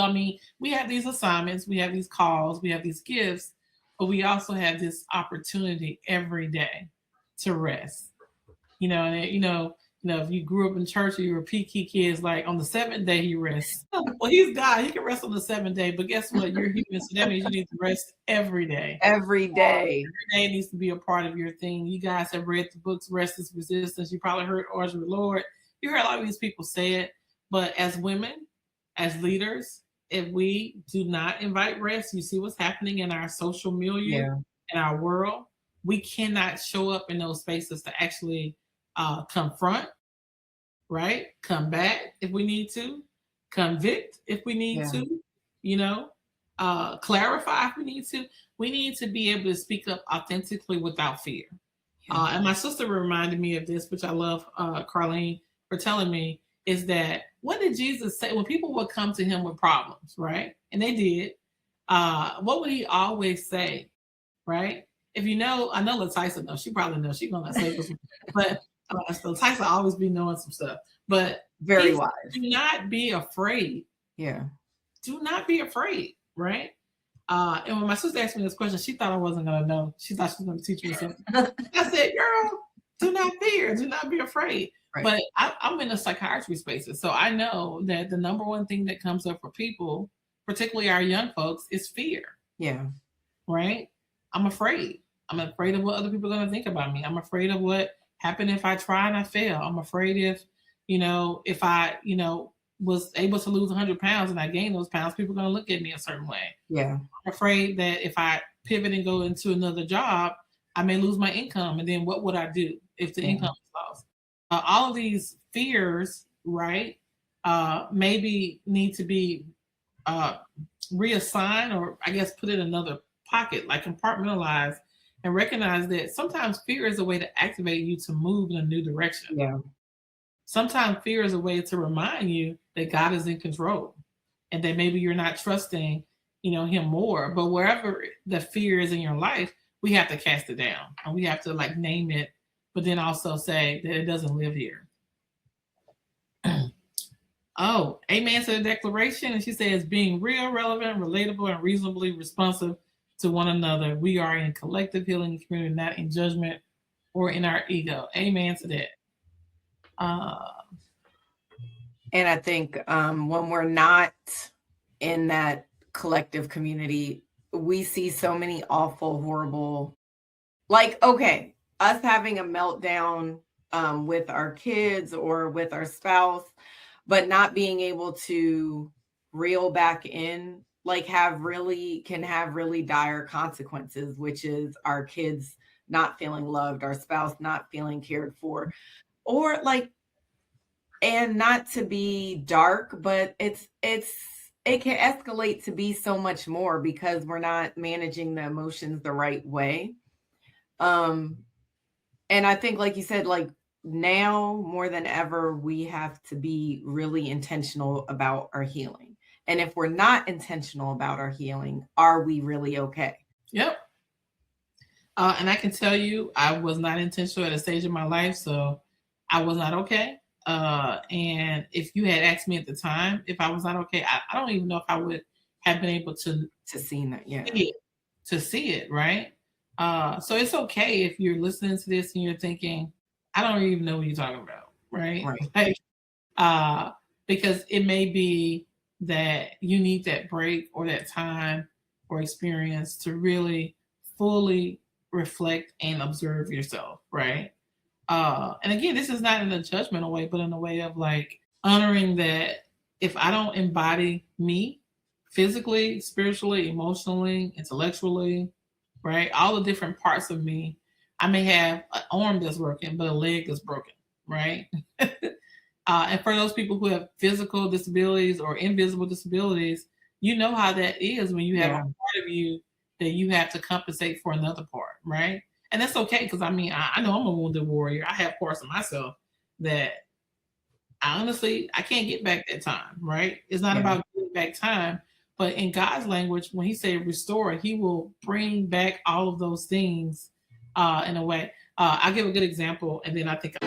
So, I mean, we have these assignments, we have these calls, we have these gifts, but we also have this opportunity every day to rest. If you grew up in church or you were a PK kids, like on the seventh day he rests. Well, he's God. He can rest on the seventh day, but guess what? You're human, so that means you need to rest every day. Every day. Every day needs to be a part of your thing. You guys have read the books Rest is Resistance. You probably heard Ours with Lord. You heard a lot of these people say it, but as women, as leaders, if we do not invite rest, you see what's happening in our social milieu, in our world. We cannot show up in those spaces to actually confront, right? Combat if we need to, convict if we need to, clarify if we need to. We need to be able to speak up authentically without fear. And my sister reminded me of this, which I love Carlene for telling me, is that what did Jesus say when people would come to him with problems, right? And they did. What would he always say, right? If you know, I know LaTysa knows. She probably knows. She's gonna say this, but so LaTysa always be knowing some stuff. But very wise. Do not be afraid. Yeah. Do not be afraid, right? And when my sister asked me this question, she thought I wasn't gonna know. She thought she was gonna teach me something. I said, "Girl, do not fear. Do not be afraid." Right. But I'm in a psychiatry spaces, so I know that the number one thing that comes up for people, particularly our young folks, is fear. Yeah. Right? I'm afraid. I'm afraid of what other people are going to think about me. I'm afraid of what happened if I try and I fail. I'm afraid if I, was able to lose 100 pounds and I gain those pounds, people are going to look at me a certain way. Yeah. I'm afraid that if I pivot and go into another job, I may lose my income. And then what would I do if the income is lost? All of these fears, right, maybe need to be reassigned, or I guess put in another pocket, like compartmentalize, and recognize that sometimes fear is a way to activate you to move in a new direction. Yeah. Sometimes fear is a way to remind you that God is in control and that maybe you're not trusting, him more. But wherever the fear is in your life, we have to cast it down and we have to name it, but then also say that it doesn't live here. Oh, amen to the declaration. And she says, being real, relevant, relatable, and reasonably responsive to one another. We are in collective healing community, not in judgment or in our ego. Amen to that. And I think when we're not in that collective community, we see so many awful, horrible, us having a meltdown with our kids or with our spouse, but not being able to reel back in, can have really dire consequences, which is our kids not feeling loved, our spouse not feeling cared for, or and not to be dark, but it can escalate to be so much more because we're not managing the emotions the right way. And I think, like you said, now more than ever, we have to be really intentional about our healing. And if we're not intentional about our healing, are we really okay? Yep. And I can tell you, I was not intentional at a stage of my life, so I was not okay. And if you had asked me at the time if I was not okay, I don't even know if I would have been able to see that, to see it, right? So it's okay if you're listening to this and you're thinking, I don't even know what you're talking about, right? Because it may be that you need that break or that time or experience to really fully reflect and observe yourself, right? And again, this is not in a judgmental way, but in a way of honoring that if I don't embody me physically, spiritually, emotionally, intellectually, right? All the different parts of me, I may have an arm that's working, but a leg is broken, right? And for those people who have physical disabilities or invisible disabilities, you know how that is when you have a part of you that you have to compensate for another part, right? And that's okay, because I know I'm a wounded warrior. I have parts of myself that I can't get back that time, right? It's not about getting back time, but in God's language, when he said restore, he will bring back all of those things in a way. I'll give a good example, and then I think